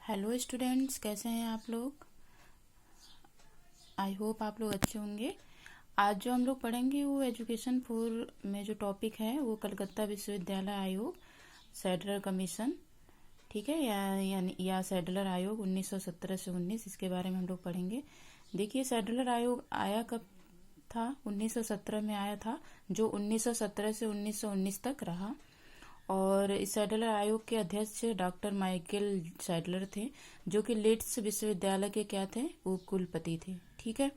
Hello students, कैसे हैं आप लोग। आई होप आप लोग अच्छे होंगे। आज जो हम लोग पढ़ेंगे वो एजुकेशन फोर में जो टॉपिक है वो कलकत्ता विश्वविद्यालय आयोग, सैडलर कमीशन, ठीक है, या सैडलर आयोग 1917 से 19, इसके बारे में हम लोग पढ़ेंगे। देखिए, सैडलर आयोग आया कब था? 1917 में आया था, जो 1917 से 1919 तक रहा। और इस सैडलर आयोग के अध्यक्ष डॉक्टर माइकल सैडलर थे, जो कि लीड्स विश्वविद्यालय के क्या थे? उप कुलपति थे, ठीक है।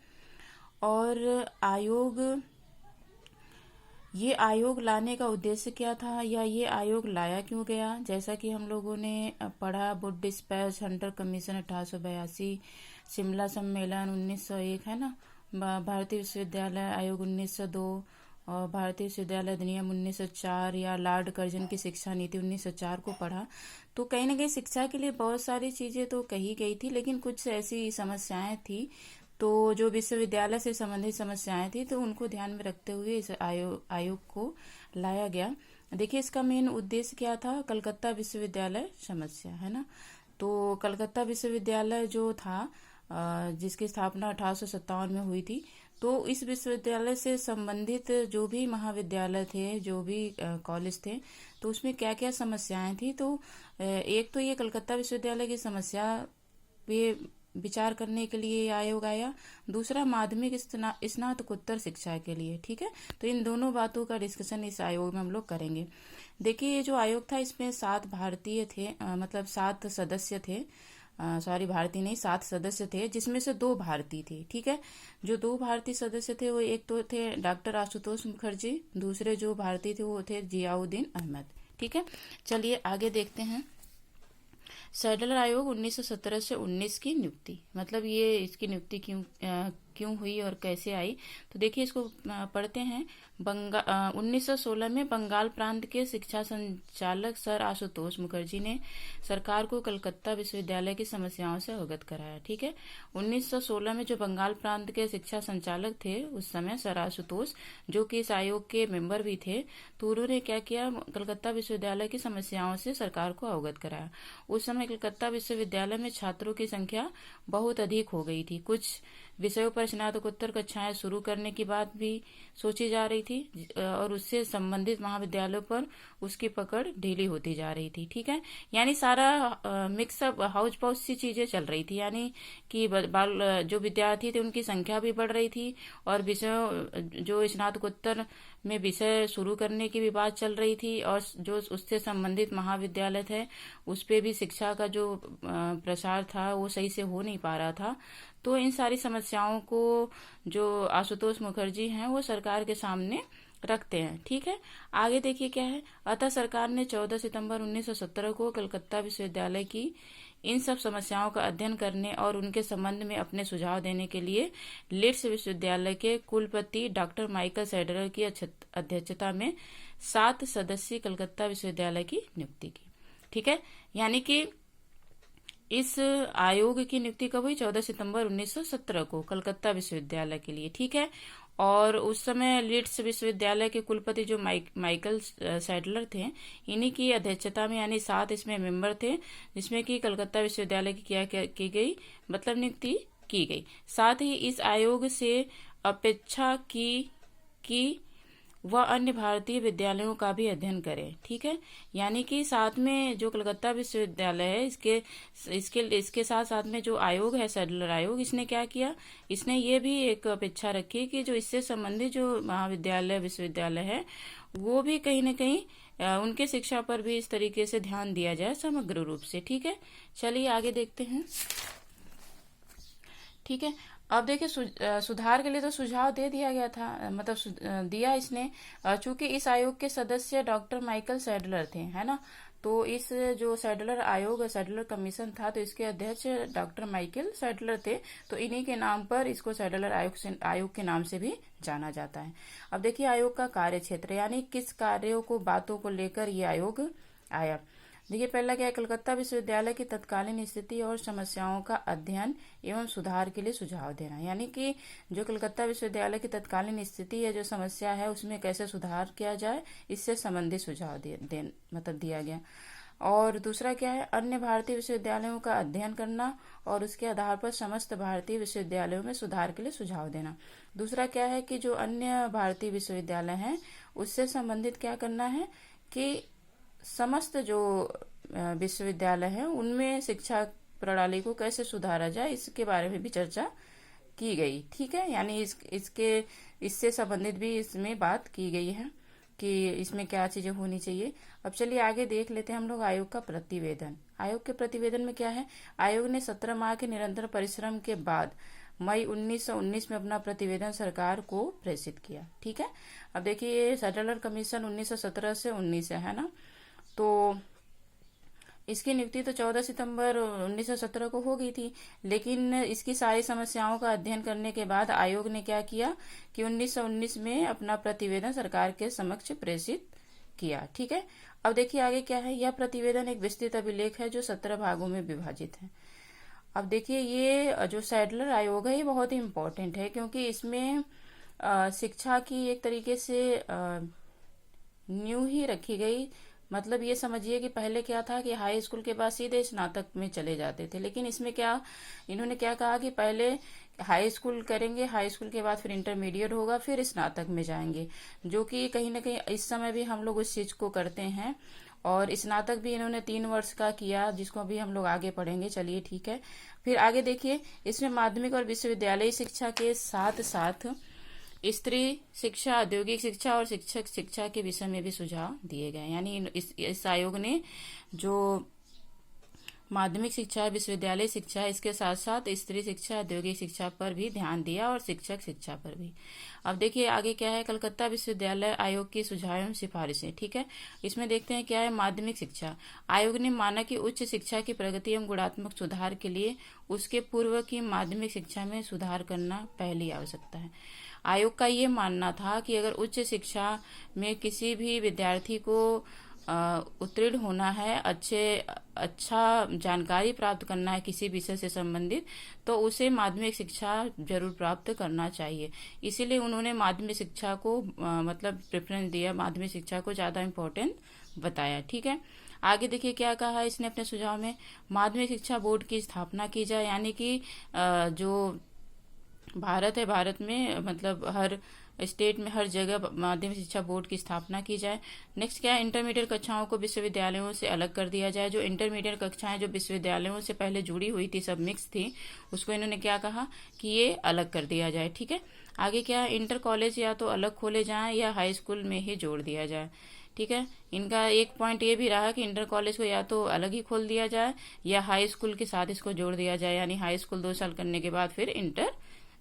और आयोग ये आयोग लाने का उद्देश्य क्या था, या ये आयोग लाया क्यों गया? जैसा कि हम लोगों ने पढ़ा, Wood dispatch, Hunter commission 1882, Shimla सम्मेलन 1901, है ना, भारतीय विश्वविद्यालय आयोग 1902, और भारतीय विश्वविद्यालय अधिनियम 1904, या लॉर्ड कर्जन की शिक्षा नीति 1904 को पढ़ा। तो कहीं ना कहीं शिक्षा के लिए बहुत सारी चीजें तो कही गई थी, लेकिन कुछ ऐसी समस्याएं थी, तो जो विश्वविद्यालय से संबंधित समस्याएं थी, तो उनको ध्यान में रखते हुए इस आयोग को लाया गया। देखिए, इसका मेन उद्देश्य क्या था? कलकत्ता विश्वविद्यालय समस्या, है ना। तो कलकत्ता विश्वविद्यालय जो था, जिसकी स्थापना 1857 में हुई थी, तो इस विश्वविद्यालय से संबंधित जो भी महाविद्यालय थे, जो भी कॉलेज थे, तो उसमें क्या क्या समस्याएं थी। तो एक तो ये कलकत्ता विश्वविद्यालय की समस्या पे विचार करने के लिए आयोग आया। दूसरा, माध्यमिक स्नातकोत्तर शिक्षा के लिए, ठीक है। तो इन दोनों बातों का डिस्कशन इस आयोग में हम लोग करेंगे। देखिए, ये जो आयोग था, इसमें 7 भारतीय थे, मतलब 7 सदस्य थे। सॉरी, भारतीय नहीं, 7 सदस्य थे, जिसमें से 2 भारतीय थे, ठीक है। जो 2 भारतीय सदस्य थे, वो एक तो थे डॉक्टर आशुतोष मुखर्जी, दूसरे जो भारतीय थे वो थे जियाउद्दीन अहमद, ठीक है। चलिए आगे देखते हैं। सैडलर आयोग 1917 से 19 की नियुक्ति, मतलब ये इसकी नियुक्ति क्यों हुई और कैसे आई। तो देखिए, इसको पढ़ते हैं। 1916 में बंगाल प्रांत के शिक्षा संचालक सर आशुतोष मुखर्जी ने सरकार को कलकत्ता विश्वविद्यालय की समस्याओं से अवगत कराया, ठीक है। 1916 में जो बंगाल प्रांत के शिक्षा संचालक थे उस समय, सर आशुतोष, जो कि इस आयोग के मेंबर भी थे, तो उन्होंने क्या किया? कलकत्ता विश्वविद्यालय की समस्याओं से सरकार को अवगत कराया। उस समय कलकत्ता विश्वविद्यालय में छात्रों की संख्या बहुत अधिक हो गई थी। कुछ विषयों पर स्नातकोत्तर कक्षाएं शुरू करने की बात भी सोची जा रही थी, और उससे संबंधित महाविद्यालयों पर उसकी पकड़ ढीली होती जा रही थी, ठीक है। यानी सारा मिक्सअप, हाउस पाउस सी चीजें चल रही थी, यानी कि जो विद्यार्थी थे उनकी संख्या भी बढ़ रही थी, और विषयों जो स्नातकोत्तर में विषय शुरू करने की भी बात चल रही थी, और जो उससे संबंधित महाविद्यालय थे उस पे भी शिक्षा का जो प्रसार था वो सही से हो नहीं पा रहा था। तो इन सारी समस्याओं को जो आशुतोष मुखर्जी हैं वो सरकार के सामने रखते हैं, ठीक है। आगे देखिए क्या है। अतः सरकार ने 14 सितंबर 1917 को कलकत्ता विश्वविद्यालय की इन सब समस्याओं का अध्ययन करने और उनके संबंध में अपने सुझाव देने के लिए लीड्स विश्वविद्यालय के कुलपति डॉक्टर माइकल सैडलर की अध्यक्षता में 7 सदस्यीय कलकत्ता विश्वविद्यालय की नियुक्ति की, ठीक है। यानी कि इस आयोग की नियुक्ति कब हुई? 14 सितंबर 1917 को कलकत्ता विश्वविद्यालय के लिए, ठीक है। और उस समय लीड्स विश्वविद्यालय के कुलपति जो माइकल सैडलर थे, इन्हीं की अध्यक्षता में, यानी 7 इसमें मेंबर थे, जिसमें कि कलकत्ता विश्वविद्यालय की क्या की गई, मतलब नियुक्ति की गई। साथ ही इस आयोग से अपेक्षा की वह अन्य भारतीय विद्यालयों का भी अध्ययन करें, ठीक है। यानी कि साथ में जो कलकत्ता विश्वविद्यालय है, इसके साथ साथ में जो आयोग है, सैडलर आयोग, इसने क्या किया? इसने ये भी एक अपेक्षा रखी कि जो इससे संबंधित जो महाविद्यालय विश्वविद्यालय है वो भी कहीं न कहीं उनके शिक्षा पर भी इस तरीके से ध्यान दिया जाए समग्र रूप से, ठीक है। चलिए आगे देखते हैं, ठीक है। अब देखिए, सुधार के लिए तो सुझाव दे दिया गया था, मतलब दिया इसने, चूंकि इस आयोग के सदस्य डॉक्टर माइकल सैडलर थे, है ना। तो इस जो सैडलर आयोग, सैडलर कमीशन था, तो इसके अध्यक्ष डॉक्टर माइकल सैडलर थे, तो इन्हीं के नाम पर इसको सैडलर आयोग के नाम से भी जाना जाता है। अब देखिए, आयोग का कार्य क्षेत्र, यानी किस कार्यों को, बातों को लेकर ये आयोग आया। देखिए, पहला क्या है? कलकत्ता विश्वविद्यालय की तत्कालीन स्थिति और समस्याओं का अध्ययन एवं सुधार के लिए सुझाव देना, यानी कि जो कलकत्ता विश्वविद्यालय की तत्कालीन स्थिति है, जो समस्या है, उसमें कैसे सुधार किया जाए, इससे संबंधित सुझाव मतलब दिया गया। और दूसरा क्या है, अन्य भारतीय विश्वविद्यालयों का अध्ययन करना और उसके आधार पर समस्त भारतीय विश्वविद्यालयों में सुधार के लिए सुझाव देना। दूसरा क्या है कि जो अन्य भारतीय विश्वविद्यालय हैं उससे संबंधित क्या करना है कि समस्त जो विश्वविद्यालय हैं उनमें शिक्षा प्रणाली को कैसे सुधारा जाए इसके बारे में भी चर्चा की गई। ठीक है, यानी इससे संबंधित भी इसमें बात की गई है कि इसमें क्या चीजें होनी चाहिए। अब चलिए आगे देख लेते हैं हम लोग आयोग का प्रतिवेदन। आयोग के प्रतिवेदन में क्या है, आयोग ने 17 माह के निरंतर परिश्रम के बाद मई 1919 में अपना प्रतिवेदन सरकार को प्रेषित किया। ठीक है, अब देखिए सेटलर कमीशन 1917 से 19 है ना, तो इसकी नियुक्ति तो 14 सितंबर 1917 को हो गई थी, लेकिन इसकी सारी समस्याओं का अध्ययन करने के बाद आयोग ने क्या किया कि 1919 में अपना प्रतिवेदन सरकार के समक्ष प्रेषित किया। ठीक है, अब देखिए आगे क्या है, यह प्रतिवेदन एक विस्तृत अभिलेख है जो 17 भागों में विभाजित है। अब देखिए ये जो सैडलर आयोग है ये बहुत ही इम्पोर्टेंट है, क्योंकि इसमें शिक्षा की एक तरीके से न्यू ही रखी गई। मतलब ये समझिए कि पहले क्या था कि हाई स्कूल के बाद सीधे स्नातक में चले जाते थे, लेकिन इसमें क्या इन्होंने क्या कहा कि पहले हाई स्कूल करेंगे, हाई स्कूल के बाद फिर इंटरमीडिएट होगा, फिर स्नातक में जाएंगे, जो कि कहीं ना कहीं इस समय भी हम लोग उस चीज को करते हैं। और स्नातक भी इन्होंने 3 वर्ष का किया, जिसको अभी हम लोग आगे पढ़ेंगे। चलिए ठीक है, फिर आगे देखिए इसमें माध्यमिक और विश्वविद्यालय शिक्षा के साथ साथ स्त्री शिक्षा, औद्योगिक शिक्षा और शिक्षक शिक्षा के विषय में भी सुझाव दिए गए। यानी इस आयोग ने जो माध्यमिक शिक्षा, विश्वविद्यालय शिक्षा, इसके साथ साथ स्त्री शिक्षा, औद्योगिक शिक्षा पर भी ध्यान दिया और शिक्षक शिक्षा पर भी। अब देखिए आगे क्या है, कलकत्ता विश्वविद्यालय आयोग की सुझाव एवं सिफारिशें। ठीक है, इसमें देखते हैं क्या है, माध्यमिक शिक्षा आयोग ने माना कि उच्च शिक्षा की प्रगति एवं गुणात्मक सुधार के लिए उसके पूर्व की माध्यमिक शिक्षा में सुधार करना पहली आवश्यकता है। आयोग का ये मानना था कि अगर उच्च शिक्षा में किसी भी विद्यार्थी को उत्तीर्ण होना है, अच्छा जानकारी प्राप्त करना है किसी विषय से संबंधित, तो उसे माध्यमिक शिक्षा जरूर प्राप्त करना चाहिए। इसीलिए उन्होंने माध्यमिक शिक्षा को मतलब प्रेफरेंस दिया, माध्यमिक शिक्षा को ज्यादा इम्पोर्टेंट बताया। ठीक है, आगे देखिए क्या कहा है इसने अपने सुझाव में, माध्यमिक शिक्षा बोर्ड की स्थापना की जाए। यानी कि जो भारत है, भारत में मतलब हर स्टेट में हर जगह माध्यमिक शिक्षा बोर्ड की स्थापना की जाए। नेक्स्ट क्या है, इंटरमीडिएट कक्षाओं को विश्वविद्यालयों से अलग कर दिया जाए। जो इंटरमीडिएट कक्षाएं जो विश्वविद्यालयों से पहले जुड़ी हुई थी, सब मिक्स थी, उसको इन्होंने क्या कहा कि ये अलग कर दिया जाए। ठीक है, आगे क्या है, इंटर कॉलेज या तो अलग खोले जाएं या हाई स्कूल में ही जोड़ दिया जाए। ठीक है, इनका एक पॉइंट ये भी रहा कि इंटर कॉलेज को या तो अलग ही खोल दिया जाए या हाई स्कूल के साथ इसको जोड़ दिया जाए, यानी हाई स्कूल 2 साल करने के बाद फिर इंटर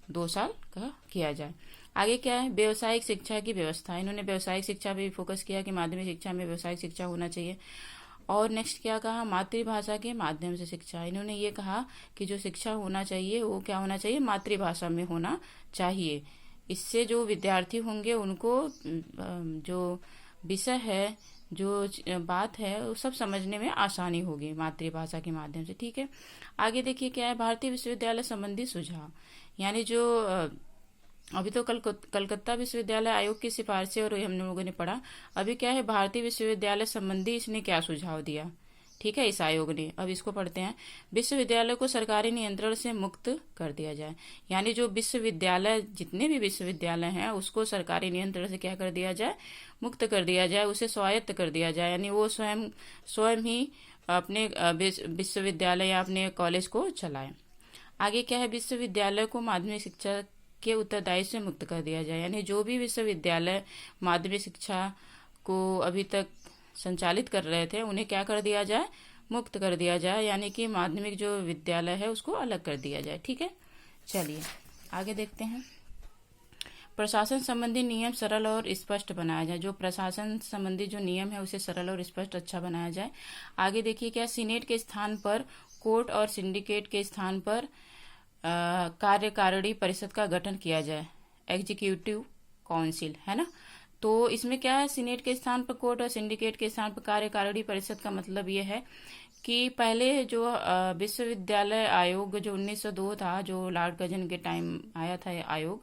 2 साल का किया जाए। आगे क्या है, व्यवसायिक शिक्षा की व्यवस्था। इन्होंने व्यवसायिक शिक्षा पे भी फोकस किया कि माध्यमिक शिक्षा में व्यवसायिक शिक्षा होना चाहिए। और नेक्स्ट क्या कहा, मातृभाषा के माध्यम से शिक्षा। इन्होंने ये कहा कि जो शिक्षा होना चाहिए वो क्या होना चाहिए, मातृभाषा में होना चाहिए। इससे जो विद्यार्थी होंगे उनको जो विषय है, जो बात है, वो सब समझने में आसानी होगी मातृभाषा के माध्यम से। ठीक है, आगे देखिए क्या है, भारतीय विश्वविद्यालय संबंधी सुझाव। यानी जो अभी तो कलकत्ता विश्वविद्यालय आयोग की सिफारिशें और हम लोगों ने पढ़ा, अभी क्या है भारतीय विश्वविद्यालय संबंधी इसने क्या सुझाव दिया। ठीक है, इस आयोग ने, अब इसको पढ़ते हैं। विश्वविद्यालय को सरकारी नियंत्रण से मुक्त कर दिया जाए। यानी जो विश्वविद्यालय, जितने भी विश्वविद्यालय हैं उसको सरकारी नियंत्रण से क्या कर दिया जाए, मुक्त कर दिया जाए, उसे स्वायत्त कर दिया जाए। यानी वो स्वयं ही अपने विश्वविद्यालय या अपने कॉलेज को चलाए। आगे क्या है, विश्वविद्यालय को माध्यमिक शिक्षा के उत्तरदायित्व से मुक्त कर दिया जाए। यानी जो भी विश्वविद्यालय माध्यमिक शिक्षा को अभी तक संचालित कर रहे थे उन्हें क्या कर दिया जाए, मुक्त कर दिया जाए। यानी कि माध्यमिक जो विद्यालय है उसको अलग कर दिया जाए। ठीक है, चलिए आगे देखते हैं। प्रशासन संबंधी नियम सरल और स्पष्ट बनाया जाए। जो प्रशासन संबंधी जो नियम है उसे सरल और स्पष्ट अच्छा बनाया जाए। आगे देखिए क्या, सीनेट के स्थान पर कोर्ट और सिंडिकेट के स्थान पर कार्यकारिणी परिषद का गठन किया जाए, एग्जीक्यूटिव काउंसिल, है ना। तो इसमें क्या है, सीनेट के स्थान पर कोर्ट और सिंडिकेट के स्थान पर कार्यकारिणी परिषद का मतलब ये है कि पहले जो विश्वविद्यालय आयोग जो 1902 था, जो लॉर्ड कर्जन के टाइम आया था ये आयोग,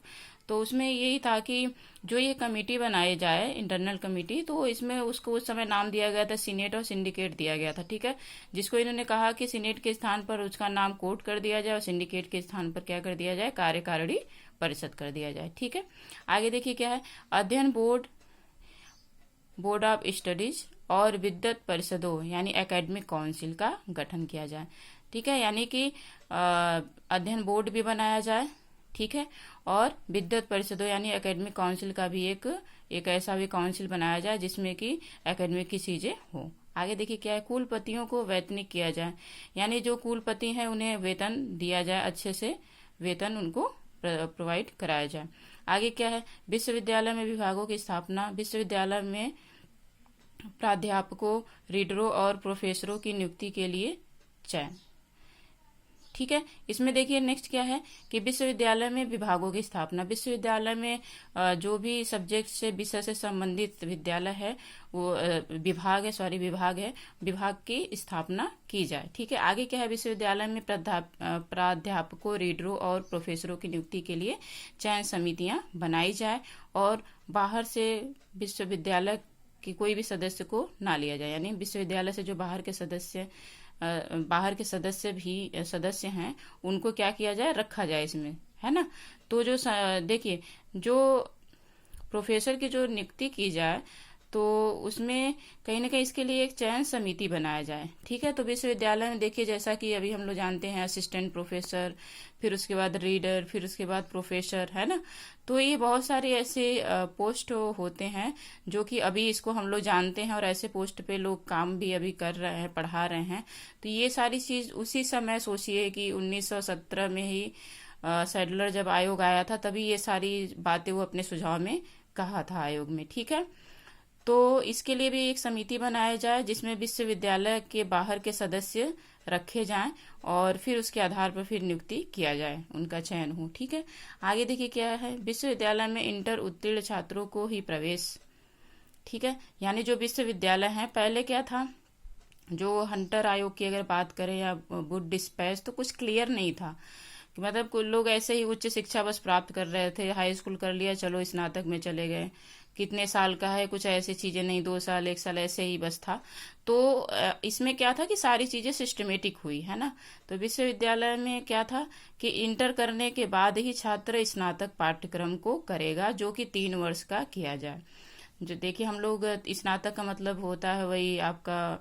तो उसमें यही था कि जो ये कमेटी बनाई जाए, इंटरनल कमेटी, तो इसमें उसको उस समय नाम दिया गया था सीनेट और सिंडिकेट दिया गया था, ठीक है। जिसको इन्होंने कहा कि सीनेट के स्थान पर उसका नाम कोर्ट कर दिया जाए और सिंडिकेट के स्थान पर क्या कर दिया जाए, कार्यकारिणी परिषद कर दिया जाए, ठीक है। आगे देखिए क्या है, अध्ययन बोर्ड, बोर्ड ऑफ स्टडीज और विद्वत परिषदों यानी एकेडमिक काउंसिल का गठन किया जाए, ठीक है। यानी कि अध्ययन बोर्ड भी बनाया जाए, ठीक है, और विद्वत परिषदों यानी एकेडमिक काउंसिल का भी एक ऐसा भी काउंसिल बनाया जाए जिसमें कि एकेडमिक की चीजें हो। आगे देखिए क्या है, कुलपतियों को वैतनिक किया जाए, यानी जो कुलपति हैं उन्हें वेतन दिया जाए, अच्छे से वेतन उनको प्रोवाइड कराया जाए। आगे क्या है, विश्वविद्यालय में विभागों की स्थापना, विश्वविद्यालय में प्राध्यापकों, रीडरों और प्रोफेसरों की नियुक्ति के लिए चयन, ठीक है। इसमें देखिए नेक्स्ट क्या है कि विश्वविद्यालय में विभागों की स्थापना, विश्वविद्यालय में जो भी सब्जेक्ट से, विषय से संबंधित विद्यालय है वो विभाग है, विभाग की स्थापना की जाए, ठीक है। आगे क्या है, विश्वविद्यालय में प्राध्यापकों, रीडरों और प्रोफेसरों की नियुक्ति के लिए चयन समितियां बनाई जाए और बाहर से विश्वविद्यालय कि कोई भी सदस्य को ना लिया जाए, यानी विश्वविद्यालय से जो बाहर के सदस्य हैं उनको क्या किया जाए, रखा जाए इसमें, है ना। तो जो देखिए, जो प्रोफेसर की जो नियुक्ति की जाए तो उसमें कहीं ना कहीं इसके लिए एक चयन समिति बनाया जाए, ठीक है। तो विश्वविद्यालय में देखिए जैसा कि अभी हम लोग जानते हैं असिस्टेंट प्रोफेसर, फिर उसके बाद रीडर, फिर उसके बाद प्रोफेसर, है ना। तो ये बहुत सारे ऐसे पोस्ट होते हैं जो कि अभी इसको हम लोग जानते हैं और ऐसे पोस्ट पे लोग काम भी अभी कर रहे हैं, पढ़ा रहे हैं। तो ये सारी चीज उसी समय सोचिए कि 1917 में ही सैडलर जब आयोग आया था तभी ये सारी बातें वो अपने सुझाव में कहा था आयोग में, ठीक है। तो इसके लिए भी एक समिति बनाया जाए जिसमें विश्वविद्यालय के बाहर के सदस्य रखे जाएं और फिर उसके आधार पर फिर नियुक्ति किया जाए, उनका चयन हो, ठीक है। आगे देखिए क्या है, विश्वविद्यालय में इंटर उत्तीर्ण छात्रों को ही प्रवेश, ठीक है। यानी जो विश्वविद्यालय है, पहले क्या था, जो हंटर आयोग की अगर बात करें या वुड डिस्पैच, तो कुछ क्लियर नहीं था कि मतलब कुछ लोग ऐसे ही उच्च शिक्षा बस प्राप्त कर रहे थे, हाई स्कूल कर लिया, चलो स्नातक में चले गए, कितने साल का है, कुछ ऐसी चीजें नहीं, 2 साल 1 साल ऐसे ही बस था। तो इसमें क्या था कि सारी चीजें सिस्टमेटिक हुई, है ना। तो विश्वविद्यालय में क्या था कि इंटर करने के बाद ही छात्र स्नातक पाठ्यक्रम को करेगा जो कि 3 वर्ष का किया जाए। जो देखिए हम लोग स्नातक का मतलब होता है वही आपका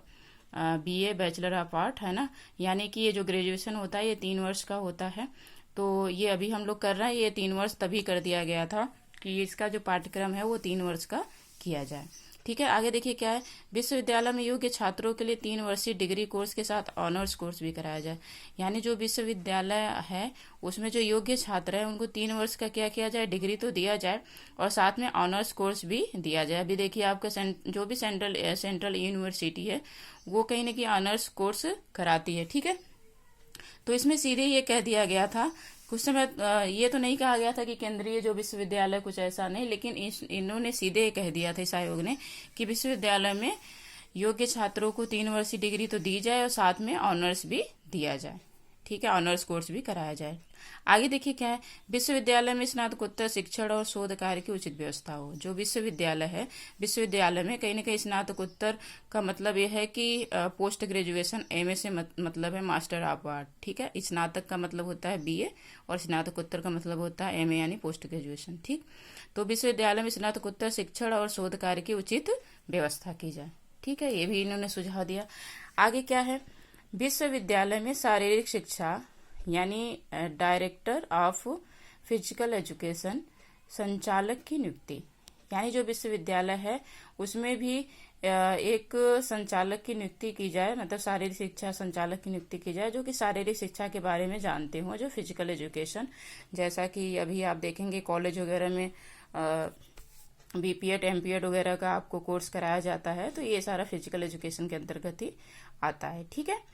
BA, बैचलर ऑफ आर्ट, है ना। यानी कि ये जो ग्रेजुएशन होता है ये 3 वर्ष का होता है। तो ये अभी हम लोग कर रहे हैं, ये 3 वर्ष तभी कर दिया गया था कि इसका जो पाठ्यक्रम है वो 3 वर्ष का किया जाए, ठीक है। आगे देखिए क्या है, विश्वविद्यालय में योग्य छात्रों के लिए 3 वर्षीय डिग्री कोर्स के साथ ऑनर्स कोर्स भी कराया जाए। यानी जो विश्वविद्यालय है उसमें जो योग्य छात्र है उनको 3 वर्ष का क्या किया जाए, डिग्री तो दिया जाए और साथ में ऑनर्स कोर्स भी दिया जाए। अभी देखिए आपका जो भी सेंट्रल यूनिवर्सिटी है वो कहीं ना कहीं ऑनर्स कोर्स कराती है, ठीक है। तो इसमें सीधे ये कह दिया गया था, कुछ समय ये तो नहीं कहा गया था कि केंद्रीय जो विश्वविद्यालय कुछ ऐसा नहीं, लेकिन इन्होंने सीधे कह दिया था इस आयोग ने कि विश्वविद्यालय में योग्य छात्रों को 3 वर्षीय डिग्री तो दी जाए और साथ में ऑनर्स भी दिया जाए, ठीक है, ऑनर्स कोर्स भी कराया जाए। आगे देखिए क्या है, विश्वविद्यालय में स्नातकोत्तर शिक्षण और शोध कार्य की उचित व्यवस्था हो। जो विश्वविद्यालय है, विश्वविद्यालय में कहीं ना कहीं स्नातकोत्तर का मतलब यह है कि पोस्ट ग्रेजुएशन, MA से मतलब है मास्टर ऑफ आर्ट, ठीक है। स्नातक का मतलब होता है BA और स्नातकोत्तर का मतलब होता है MA यानी पोस्ट ग्रेजुएशन, ठीक। तो विश्वविद्यालय में स्नातकोत्तर शिक्षण और शोध कार्य की उचित व्यवस्था की जाए, ठीक है। ये भी इन्होंने सुझाव दिया। आगे क्या है, विश्वविद्यालय में शारीरिक शिक्षा यानी डायरेक्टर ऑफ फिजिकल एजुकेशन संचालक की नियुक्ति, यानी जो विश्वविद्यालय है उसमें भी एक संचालक की नियुक्ति की जाए, मतलब शारीरिक शिक्षा संचालक की नियुक्ति की जाए जो कि शारीरिक शिक्षा के बारे में जानते हो, जो फिजिकल एजुकेशन, जैसा कि अभी आप देखेंगे कॉलेज वगैरह में BPED MPED वगैरह का आपको कोर्स कराया जाता है, तो ये सारा फिजिकल एजुकेशन के अंतर्गत ही आता है, ठीक है।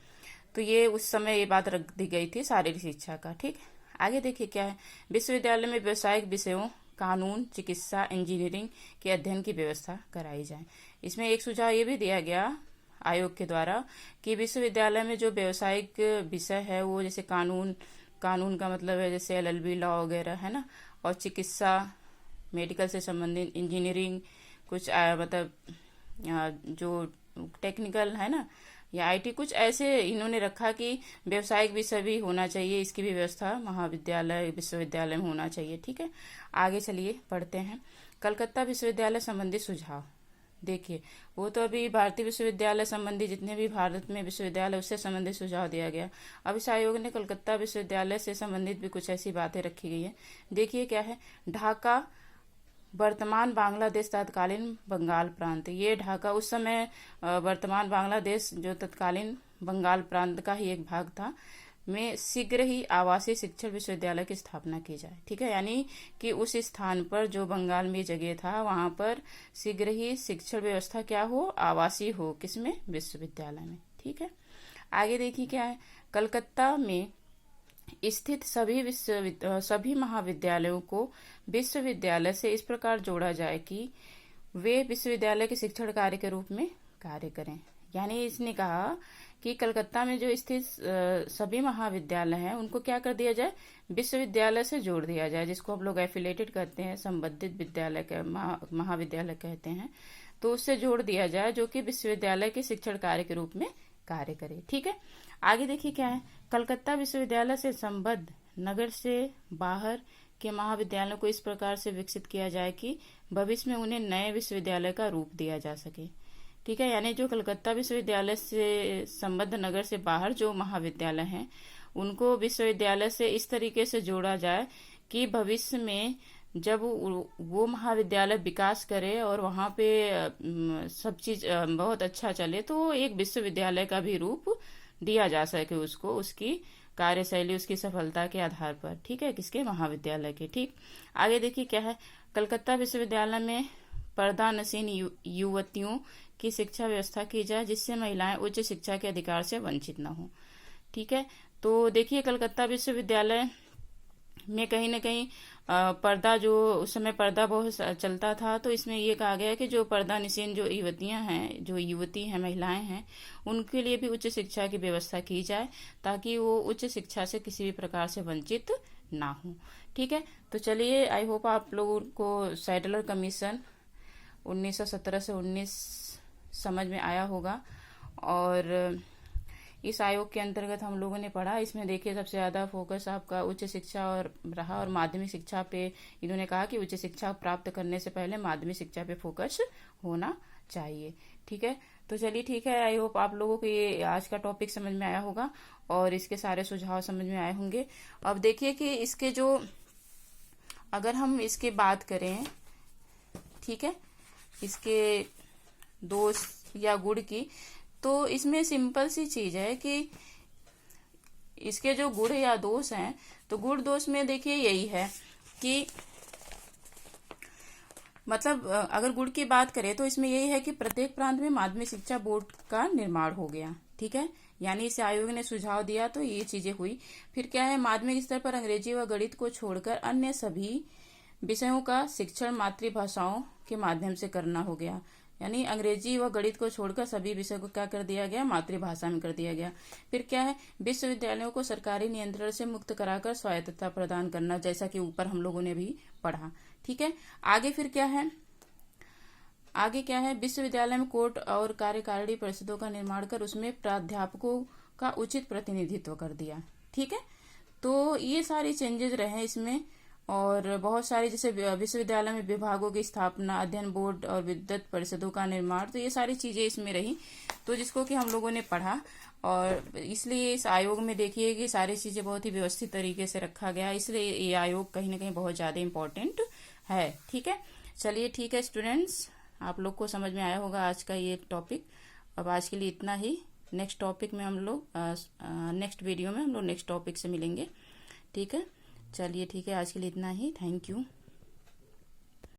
तो ये उस समय ये बात रख दी गई थी शारीरिक शिक्षा का, ठीक। आगे देखिए क्या है, विश्वविद्यालय में व्यावसायिक विषयों, कानून, चिकित्सा, इंजीनियरिंग के अध्ययन की व्यवस्था कराई जाए। इसमें एक सुझाव ये भी दिया गया आयोग के द्वारा कि विश्वविद्यालय में जो व्यावसायिक विषय है वो जैसे कानून का मतलब है जैसे LLB लॉ वगैरह, है ना, और चिकित्सा, मेडिकल से संबंधित, इंजीनियरिंग, कुछ मतलब जो टेक्निकल है ना, या आईटी, कुछ ऐसे इन्होंने रखा कि व्यावसायिक विषय भी होना चाहिए, इसकी भी व्यवस्था महाविद्यालय विश्वविद्यालय में होना चाहिए। ठीक है, आगे चलिए पढ़ते हैं। कलकत्ता विश्वविद्यालय संबंधी सुझाव। देखिए, वो तो अभी भारतीय विश्वविद्यालय संबंधी जितने भी भारत में विश्वविद्यालय उससे संबंधित सुझाव दिया गया। अब इस आयोग ने कलकत्ता विश्वविद्यालय से संबंधित भी कुछ ऐसी बातें रखी गई है। देखिए क्या है, ढाका वर्तमान बांग्लादेश तत्कालीन बंगाल प्रांत। ये ढाका उस समय वर्तमान बांग्लादेश जो तत्कालीन बंगाल प्रांत का ही एक भाग था, में शीघ्र ही आवासीय शिक्षण विश्वविद्यालय की स्थापना की जाए। ठीक है, यानी कि उस स्थान पर जो बंगाल में जगह था वहां पर शीघ्र ही शिक्षण व्यवस्था क्या हो, आवासीय हो। किसमें? विश्वविद्यालय में। ठीक है, आगे देखिए क्या है, कलकत्ता में स्थित सभी महाविद्यालयों को विश्वविद्यालय से इस प्रकार जोड़ा जाए कि वे विश्वविद्यालय के शिक्षण कार्य के रूप में कार्य करें। यानी इसने कहा कि कलकत्ता में जो स्थित सभी महाविद्यालय हैं उनको क्या कर दिया जाए, विश्वविद्यालय से जोड़ दिया जाए, जिसको हम लोग एफिलेटेड कहते हैं, संबंधित विद्यालय के महाविद्यालय कहते हैं। तो उससे जोड़ दिया जाए जो कि विश्वविद्यालय के शिक्षण कार्य के रूप में कार्य करे। ठीक है, आगे देखिए क्या है, कलकत्ता विश्वविद्यालय से संबद्ध नगर से बाहर के महाविद्यालयों को इस प्रकार से विकसित किया जाए कि भविष्य में उन्हें नए विश्वविद्यालय का रूप दिया जा सके। ठीक है, यानी जो कलकत्ता विश्वविद्यालय से संबद्ध नगर से बाहर जो महाविद्यालय हैं उनको विश्वविद्यालय से इस तरीके से जोड़ा जाए कि भविष्य में जब वो महाविद्यालय विकास करे और वहां पे सब चीज बहुत अच्छा चले तो एक विश्वविद्यालय का भी रूप दिया जा सके उसको, उसकी कार्यशैली, उसकी सफलता के आधार पर। ठीक है, किसके? महाविद्यालय के। ठीक, आगे देखिए क्या है, कलकत्ता विश्वविद्यालय में पर्दानसीन युवतियों की शिक्षा व्यवस्था की जाए जिससे महिलाएं उच्च शिक्षा के अधिकार से वंचित न हो। ठीक है, तो देखिए कलकत्ता विश्वविद्यालय में कहीं ना कहीं पर्दा, जो उस समय पर्दा बहुत चलता था, तो इसमें ये कहा गया है कि जो पर्दा निशीन जो युवतियां हैं, जो युवती हैं, महिलाएं हैं, उनके लिए भी उच्च शिक्षा की व्यवस्था की जाए ताकि वो उच्च शिक्षा से किसी भी प्रकार से वंचित ना हो। ठीक है, तो चलिए, आई होप आप लोगों को सैडलर कमीशन 1917 से 19 समझ में आया होगा। और इस आयोग के अंतर्गत हम लोगों ने पढ़ा, इसमें देखिए सबसे ज्यादा फोकस आपका उच्च शिक्षा और रहा, और माध्यमिक शिक्षा पे इन्होंने कहा कि उच्च शिक्षा प्राप्त करने से पहले माध्यमिक शिक्षा पे फोकस होना चाहिए। ठीक है, तो चलिए ठीक है, आई होप आप लोगों को ये आज का टॉपिक समझ में आया होगा और इसके सारे सुझाव समझ में आए होंगे। अब देखिए कि इसके जो, अगर हम इसकी बात करें, ठीक है, इसके दोष या गुण की, तो इसमें सिंपल सी चीज है कि इसके जो गुण या दोष हैं, तो गुण दोष में देखिए यही है कि मतलब अगर गुण की बात करें तो इसमें यही है कि प्रत्येक प्रांत में माध्यमिक शिक्षा बोर्ड का निर्माण हो गया। ठीक है, यानी इसे आयोग ने सुझाव दिया तो ये चीजें हुई। फिर क्या है, माध्यमिक स्तर पर अंग्रेजी व गणित को छोड़कर अन्य सभी विषयों का शिक्षण मातृभाषाओं के माध्यम से करना हो गया। यानी अंग्रेजी व गणित को छोड़कर सभी विषय को क्या कर दिया गया, मातृभाषा में कर दिया गया। फिर क्या है, विश्वविद्यालयों को सरकारी नियंत्रण से मुक्त कराकर स्वायत्तता प्रदान करना, जैसा कि ऊपर हम लोगों ने भी पढ़ा। ठीक है, आगे फिर क्या है, आगे क्या है, विश्वविद्यालय में कोर्ट और कार्यकारिणी परिषदों का निर्माण कर उसमें प्राध्यापकों का उचित प्रतिनिधित्व कर दिया। ठीक है, तो ये सारी चेंजेस रहे इसमें, और बहुत सारी जैसे विश्वविद्यालय में विभागों की स्थापना, अध्ययन बोर्ड और विद्वत परिषदों का निर्माण, तो ये सारी चीजें इसमें रही, तो जिसको कि हम लोगों ने पढ़ा। और इसलिए इस आयोग में देखिए कि सारी चीजें बहुत ही व्यवस्थित तरीके से रखा गया, इसलिए ये आयोग कहीं ना कहीं बहुत ज्यादा इम्पोर्टेंट है। ठीक है, चलिए ठीक है स्टूडेंट्स, आप लोग को समझ में आया होगा आज का ये टॉपिक। अब आज के लिए इतना ही, नेक्स्ट टॉपिक में हम लोग नेक्स्ट वीडियो में हम लोग नेक्स्ट टॉपिक से मिलेंगे। ठीक है, चलिए ठीक है, आज के लिए इतना ही, थैंक यू।